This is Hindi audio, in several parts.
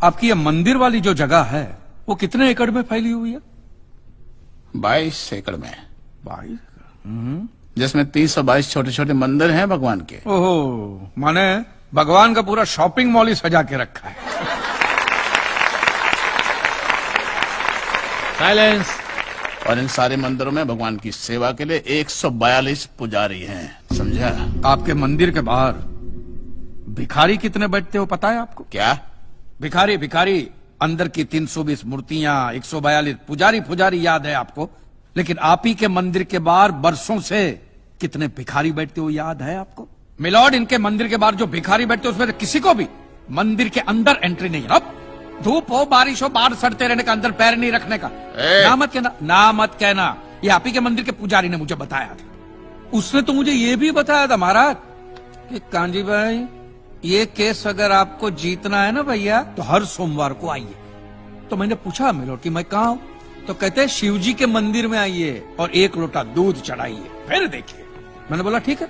आपकी ये मंदिर वाली जो जगह है वो कितने एकड़ में फैली हुई है? 22 एकड़ में, 22। जिसमें 322 छोटे छोटे मंदिर हैं भगवान के। ओहो, माने भगवान का पूरा शॉपिंग मॉल ही सजा के रखा है। साइलेंस। और इन सारे मंदिरों में भगवान की सेवा के लिए 142 पुजारी हैं, समझा? आपके मंदिर के बाहर भिखारी कितने बैठते हो पता है आपको? क्या? भिखारी भिखारी अंदर की 320 मूर्तियां, 142 पुजारी याद है आपको, लेकिन आप ही के मंदिर के बाहर बरसों से कितने भिखारी बैठते हो याद है आपको? मिलॉर्ड, इनके मंदिर के बाहर जो भिखारी बैठते हो उसमें किसी को भी मंदिर के अंदर एंट्री नहीं। अब धूप हो बारिश हो बाहर सड़ते रहने का, अंदर पैर नहीं रखने का। ना मत कहना, ना मत कहना, ये आप ही के मंदिर के पुजारी ने मुझे बताया था। उसने तो मुझे ये भी बताया था महाराज कि कांजी भाई, ये केस अगर आपको जीतना है ना भैया तो हर सोमवार को आइए। तो मैंने पूछा मिलॉर्ड कि मैं कहाँ हूं? तो कहते हैं शिव जी के मंदिर में आइए और 1 लोटा दूध चढ़ाइए, फिर देखिए। मैंने बोला ठीक है,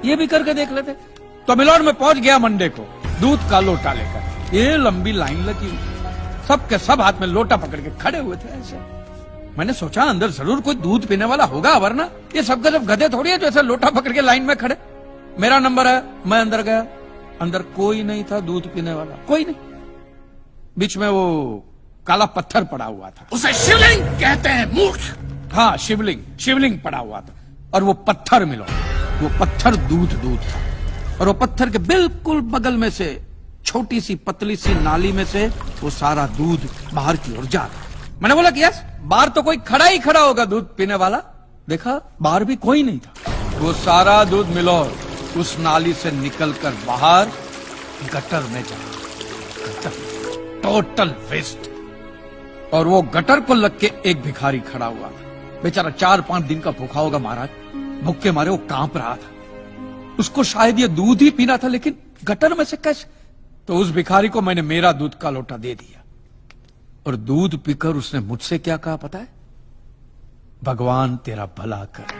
ये भी करके देख लेते। तो मिलॉर्ड में पहुंच गया मंडे को दूध का लोटा लेकर। ये लंबी लाइन लगी, सबके सब हाथ में लोटा पकड़ के खड़े हुए थे ऐसे। मैंने सोचा अंदर जरूर कोई दूध पीने वाला होगा, वरना ये सबके सब गधे थोड़ी है जो ऐसे लोटा पकड़ के लाइन में खड़े। मेरा नंबर है, मैं अंदर गया, अंदर कोई नहीं था दूध पीने वाला, कोई नहीं। बीच में वो काला पत्थर पड़ा हुआ था, उसे शिवलिंग कहते हैं मूर्ख। हाँ शिवलिंग पड़ा हुआ था, और वो पत्थर मिलो, वो पत्थर दूध था। और वो पत्थर के बिल्कुल बगल में से छोटी सी पतली सी नाली में से वो सारा दूध बाहर की ओर जा रहा। मैंने बोला कि यस, बाहर तो कोई खड़ा ही खड़ा होगा दूध पीने वाला। देखा बाहर भी कोई नहीं था। वो सारा दूध मिलो उस नाली से निकलकर बाहर गटर में जा रहा, टोटल वेस्ट। और वो गटर को लग के एक भिखारी खड़ा हुआ था, बेचारा 4-5 दिन का भूखा होगा महाराज, भूख के मारे वो कांप रहा था। उसको शायद ये दूध ही पीना था, लेकिन गटर में से कैसे? तो उस भिखारी को मैंने मेरा दूध का लोटा दे दिया, और दूध पीकर उसने मुझसे क्या कहा पता है? भगवान तेरा भला करे।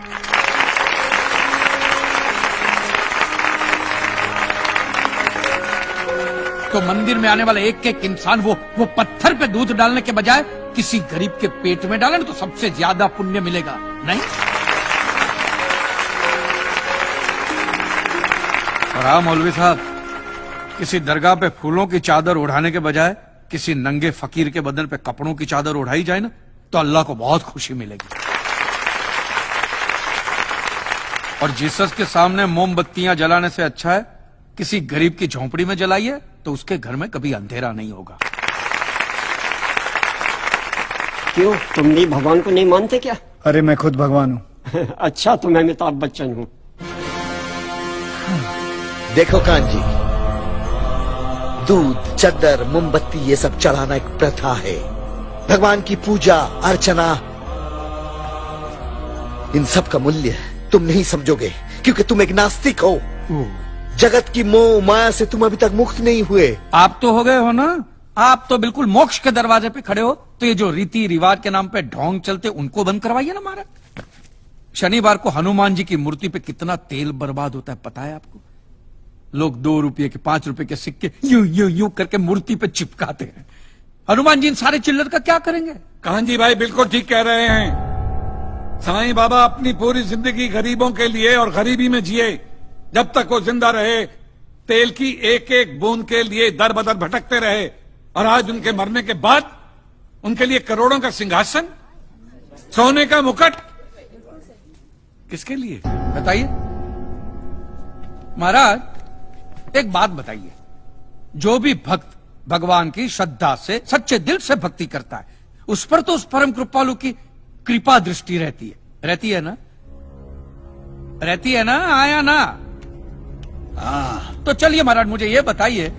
तो मंदिर में आने वाला एक एक इंसान वो पत्थर पे दूध डालने के बजाय किसी गरीब के पेट में डाले तो सबसे ज्यादा पुण्य मिलेगा, नहीं? और हाँ मौलवी साहब, किसी दरगाह पे फूलों की चादर उड़ाने के बजाय किसी नंगे फकीर के बदन पे कपड़ों की चादर उड़ाई जाए ना, तो अल्लाह को बहुत खुशी मिलेगी। और जीसस के सामने मोमबत्तियां जलाने से अच्छा है किसी गरीब की झोंपड़ी में जलाइए, तो उसके घर में कभी अंधेरा नहीं होगा। क्यों, तुम भी भगवान को नहीं मानते क्या? अरे मैं खुद भगवान हूँ। अच्छा, तो मैं अमिताभ बच्चन हूँ। देखो कांजी, दूध, चद्दर, मोमबत्ती ये सब चढ़ाना एक प्रथा है। भगवान की पूजा अर्चना, इन सब का मूल्य तुम नहीं समझोगे, क्योंकि तुम एक नास्तिक हो। जगत की मोह माया से तुम अभी तक मुक्त नहीं हुए। आप तो हो गए हो ना, आप तो बिल्कुल मोक्ष के दरवाजे पे खड़े हो। तो ये जो रीति रिवाज के नाम पे ढोंग चलते उनको बंद करवाइए ना महाराज। शनिवार को हनुमान जी की मूर्ति पे कितना तेल बर्बाद होता है पता है आपको? लोग 2 रुपये के 5 रुपए के सिक्के यूं करके मूर्ति पे चिपकाते हैं। हनुमान जी इन सारे चिल्लर का क्या करेंगे? कांजी भाई बिल्कुल ठीक कह रहे हैं। साईं बाबा अपनी पूरी जिंदगी गरीबों के लिए और गरीबी में जिए। जब तक वो जिंदा रहे तेल की एक एक बूंद के लिए दर बदर भटकते रहे, और आज उनके मरने के बाद उनके लिए करोड़ों का सिंहासन, सोने का मुकुट, किसके लिए बताइए महाराज। एक बात बताइए, जो भी भक्त भगवान की श्रद्धा से सच्चे दिल से भक्ति करता है, उस पर तो उस परम कृपालु की कृपा दृष्टि रहती है ना? रहती है ना? आया ना? तो चलिए महाराज, मुझे ये बताइए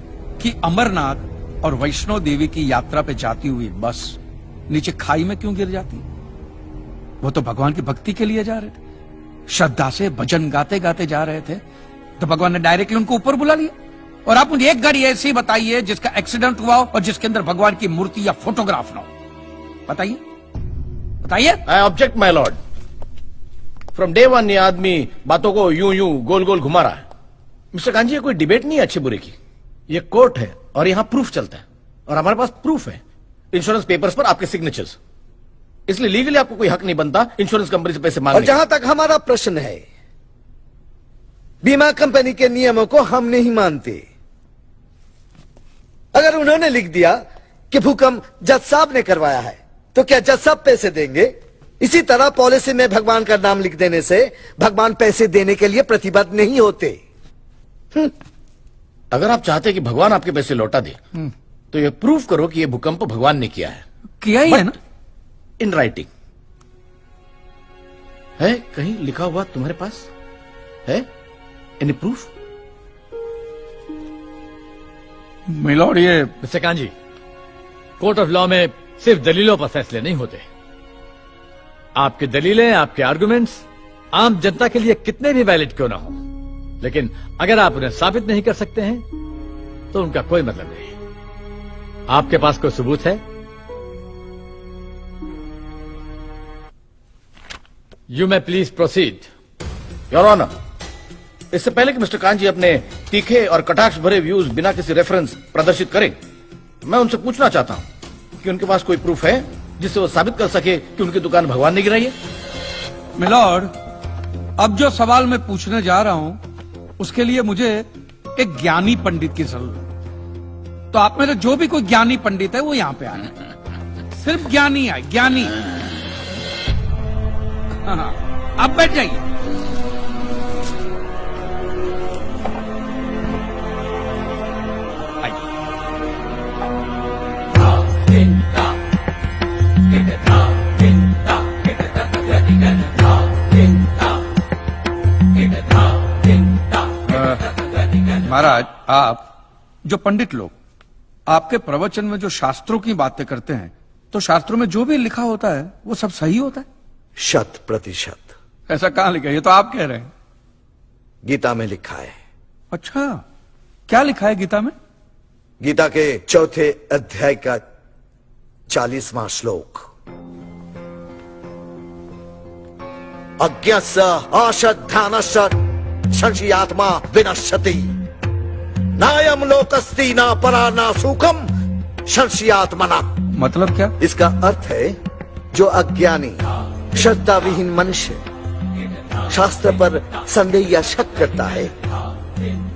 कि अमरनाथ और वैष्णो देवी की यात्रा पे जाती हुई बस नीचे खाई में क्यों गिर जाती? वो तो भगवान की भक्ति के लिए जा रहे थे, श्रद्धा से भजन गाते गाते जा रहे थे, तो भगवान ने डायरेक्टली उनको ऊपर बुला लिया। और आप मुझे एक गाड़ी ऐसी बताइए जिसका एक्सीडेंट हुआ हो और जिसके अंदर भगवान की मूर्ति या फोटोग्राफ ना हो। बताइए। I object my Lord. From day 1 ये आदमी बातों को यूं गोल गोल घुमा रहा है। मिस्टर कांजी, ये कोई डिबेट नहीं है अच्छे बुरे की, ये कोर्ट है और यहां प्रूफ चलता है। और हमारे पास प्रूफ है, इंश्योरेंस पेपर्स पर आपके सिग्नेचर्स। इसलिए लीगली आपको कोई हक नहीं बनता इंश्योरेंस कंपनी से पैसे और मांगने जहां तक हमारा प्रश्न है, बीमा कंपनी के नियमों को हम नहीं मानते। अगर उन्होंने लिख दिया कि भूकंप जज साहब ने करवाया है, तो क्या जज साहब पैसे देंगे? इसी तरह पॉलिसी में भगवान का नाम लिख देने से भगवान पैसे देने के लिए प्रतिबद्ध नहीं होते। अगर आप चाहते कि भगवान आपके पैसे लौटा दे, तो ये प्रूफ करो कि ये भूकंप भगवान ने किया है, किया ही है ना। इन राइटिंग है, कहीं लिखा हुआ तुम्हारे पास है? Any proof? मिलॉर्ड, ये mister kanji, court of law में सिर्फ दलीलों पर फैसले नहीं होते। आपकी दलीलें, आपके आर्गुमेंट्स आम जनता के लिए कितने भी वैलिड क्यों ना हो, लेकिन अगर आप उन्हें साबित नहीं कर सकते हैं तो उनका कोई मतलब नहीं। आपके पास कोई सबूत है? You may please proceed. Your honour, इससे पहले कि मिस्टर कांजी अपने तीखे और कटाक्ष भरे व्यूज बिना किसी रेफरेंस प्रदर्शित करें, मैं उनसे पूछना चाहता हूं कि उनके पास कोई प्रूफ है जिससे वो साबित कर सके कि उनकी दुकान भगवान ने गिराई है? मिलॉर्ड, अब जो सवाल मैं पूछने जा रहा हूं उसके लिए मुझे एक ज्ञानी पंडित की जरूरत है। तो आप मेरे जो भी कोई ज्ञानी पंडित है वो यहां पे आए, सिर्फ ज्ञानी आए, ज्ञानी। हाँ, आप बैठ जाइए। महाराज, आप जो पंडित लोग आपके प्रवचन में जो शास्त्रों की बातें करते हैं, तो शास्त्रों में जो भी लिखा होता है वो सब सही होता है? 100%। ऐसा कहां लिखा है? ये तो आप कह रहे हैं। गीता में लिखा है। अच्छा, क्या लिखा है गीता में? गीता के 4थे अध्याय का 40वां श्लोक, अज्ञस्य अश्रद्धानस्य संशयात्मा विनश्यति, नायम लोकस्ति ना परा ना सुखम संशयात्मना। मतलब क्या? इसका अर्थ है, जो अज्ञानी श्रद्धा विहीन मनुष्य शास्त्र पर संदेह या शक करता है,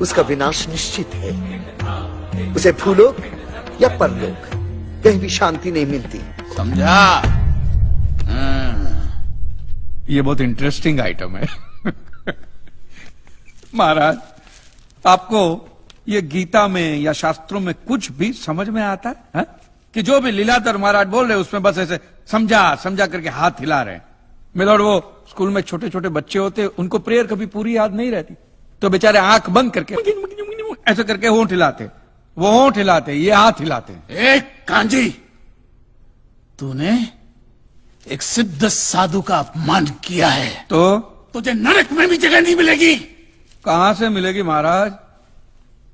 उसका विनाश निश्चित है। उसे भूलोक या परलोक कहीं भी शांति नहीं मिलती। समझा? ये बहुत इंटरेस्टिंग आइटम है। महाराज, आपको ये गीता में या शास्त्रों में कुछ भी समझ में आता है, हा? कि जो भी लीलाधर महाराज बोल रहे उसमें बस ऐसे समझा समझा करके हाथ हिला रहे हैं। मिलॉर्ड, वो स्कूल में छोटे छोटे बच्चे होते, उनको प्रेयर कभी पूरी याद नहीं रहती, तो बेचारे आंख बंद करके ऐसे करके होंठ हिलाते, वो होंठ हिलाते, ये हाथ हिलाते। एक कांजी, तूने एक सिद्ध साधु का अपमान किया है, तो तुझे नरक में भी जगह नहीं मिलेगी। कहां से मिलेगी महाराज?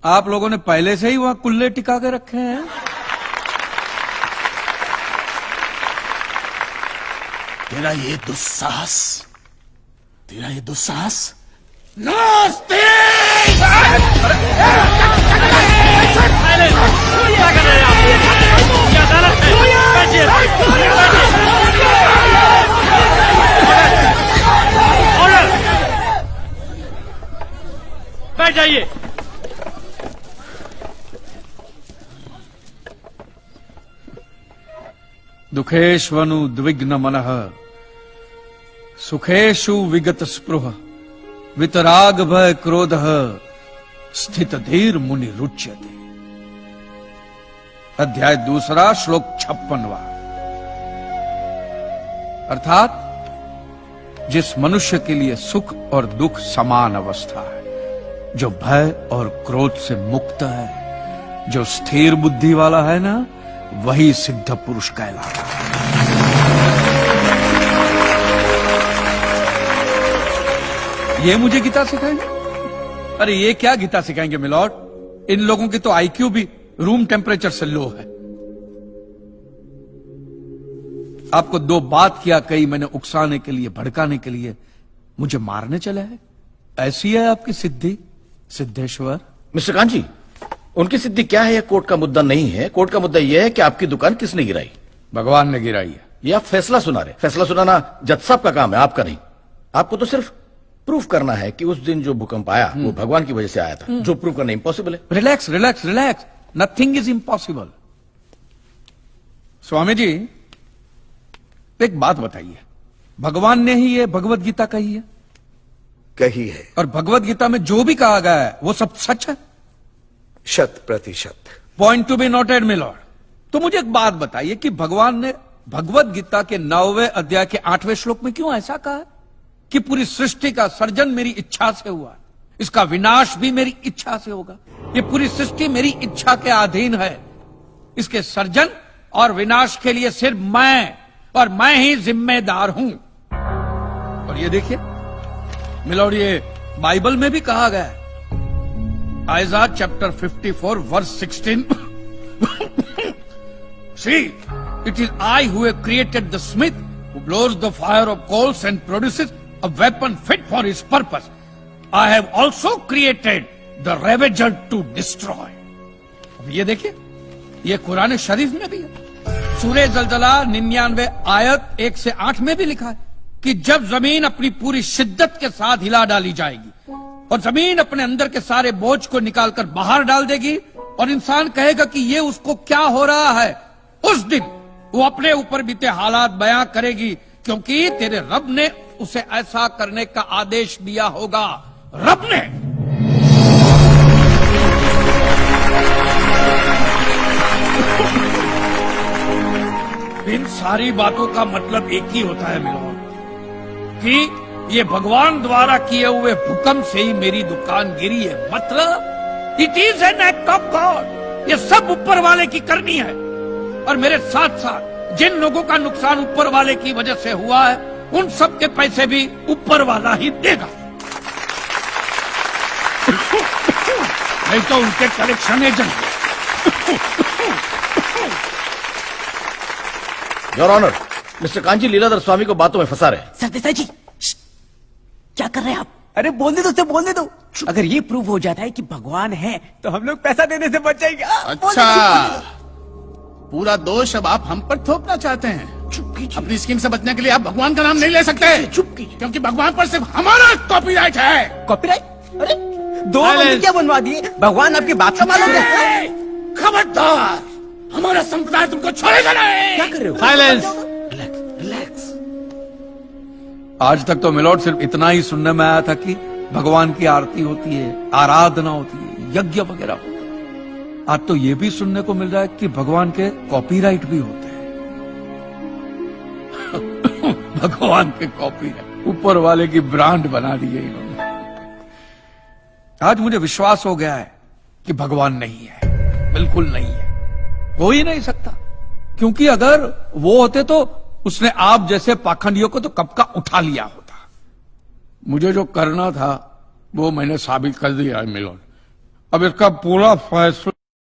आप लोगों ने पहले से ही वहां कुल्ले टिका के रखे हैं। तेरा ये दुस्साहस नास्तिक! बैठ जाइए। दुखेष्वनु द्विग्न मनः सुखेषु विगत स्पृह वितराग भय क्रोध स्थित धीर मुनि रुच्यते। अध्याय 2 श्लोक 56वां। अर्थात जिस मनुष्य के लिए सुख और दुख समान अवस्था है, जो भय और क्रोध से मुक्त है, जो स्थिर बुद्धि वाला है ना, वही सिद्ध पुरुष कहलाता है। ये मुझे गीता सिखाएंगे? अरे ये क्या गीता सिखाएंगे मिलॉर्ड? इन लोगों की तो आईक्यू भी रूम टेम्परेचर से लो है। आपको 2 बात किया कही मैंने उकसाने के लिए, भड़काने के लिए, मुझे मारने चले हैं। ऐसी है आपकी सिद्धि सिद्धेश्वर? मिस्टर कांजी, उनकी सिद्धि क्या है, यह कोर्ट का मुद्दा नहीं है। कोर्ट का मुद्दा यह है कि आपकी दुकान किसने गिराई। भगवान ने गिराई है। ये आप फैसला सुना रहे। फैसला सुनाना जज साहब का काम है, आपका नहीं। आपको तो सिर्फ प्रूफ करना है कि उस दिन जो भूकंप आया वो भगवान की वजह से आया था, जो प्रूफ करना इम्पॉसिबल है। Relax relax relax, nothing is impossible. Swami ji एक बात बताइए, भगवान ने ही ये भगवत गीता कही है, कही है, और भगवत गीता में जो भी कहा गया है वो सब सच है? 100%। Point to be noted milord. तो मुझे एक बात बताइए कि भगवान ने भगवत गीता के 9वें अध्याय के 8वें श्लोक में क्यों ऐसा कहा है कि पूरी सृष्टि का सर्जन मेरी इच्छा से हुआ, इसका विनाश भी मेरी इच्छा से होगा, ये पूरी सृष्टि मेरी इच्छा के अधीन है, इसके सर्जन और विनाश के लिए सिर्फ मैं और मैं ही जिम्मेदार हूं। और ये देखिए मिलॉर्ड, ये बाइबल में भी कहा गया है, Aiza chapter 54 verse 16 See, it is I who have created the smith who blows the fire of coals and produces a weapon fit for his purpose. I have also created the ravager to destroy. अब ये देखिए, ये कुरान शरीफ में भी है। सूरह जलजला 99 आयत 1 से 8 में भी लिखा है कि जब जमीन अपनी पूरी शिद्दत के साथ हिला डाली जाएगी और जमीन अपने अंदर के सारे बोझ को निकालकर बाहर डाल देगी और इंसान कहेगा कि ये उसको क्या हो रहा है, उस दिन वो अपने ऊपर बीते हालात बयां करेगी, क्योंकि तेरे रब ने उसे ऐसा करने का आदेश दिया होगा। रब ने। इन सारी बातों का मतलब एक ही होता है मिलोन, कि ये भगवान द्वारा किए हुए भूकंप से ही मेरी दुकान गिरी है। मतलब it is an act of God. ये सब ऊपर वाले की करनी है, और मेरे साथ साथ जिन लोगों का नुकसान ऊपर वाले की वजह से हुआ है उन सब के पैसे भी ऊपर वाला ही देगा, नहीं तो उनके collection agent. Your honour, mister Kanchi Leeladhar Swami को बातों में फंसा रहे। सरदेसाई जी, क्या कर रहे हैं आप? अरे बोलने दो, उससे बोलने दो। अगर ये प्रूव हो जाता है कि भगवान है तो हम लोग पैसा देने से बच जाएंगे। अच्छा, पूरा दोष अब आप हम पर थोपना चाहते हैं। अपनी स्कीम से बचने के लिए आप भगवान का नाम नहीं ले सकते, चुप कीजिए। क्योंकि भगवान पर सिर्फ हमारा कॉपीराइट है। कॉपीराइट? अरे 2 मंदिर क्या बनवा दिए? भगवान आपके बाप का मालूम है? खबरदार, हमारा संप्रदाय तुमको छोड़ेगा नहीं। क्या कर रहे हो? साइलेंस। रिलैक्स। आज तक तो मिलॉर्ड सिर्फ इतना ही सुनने में आया था कि भगवान की आरती होती है, आराधना होती है, यज्ञ वगैरह होता है। आज तो ये भी सुनने को मिल रहा है कि भगवान के कॉपीराइट भी होते हैं। भगवान के कॉपीराइट ऊपर वाले की ब्रांड बना दी है इन्होंने। आज मुझे विश्वास हो गया है कि भगवान नहीं है, बिल्कुल नहीं है, हो ही नहीं सकता, क्योंकि अगर वो होते तो उसने आप जैसे पाखंडियों को तो कब का उठा लिया होता। मुझे जो करना था वो मैंने साबित कर दिया है मिलोन। अब इसका पूरा फैसला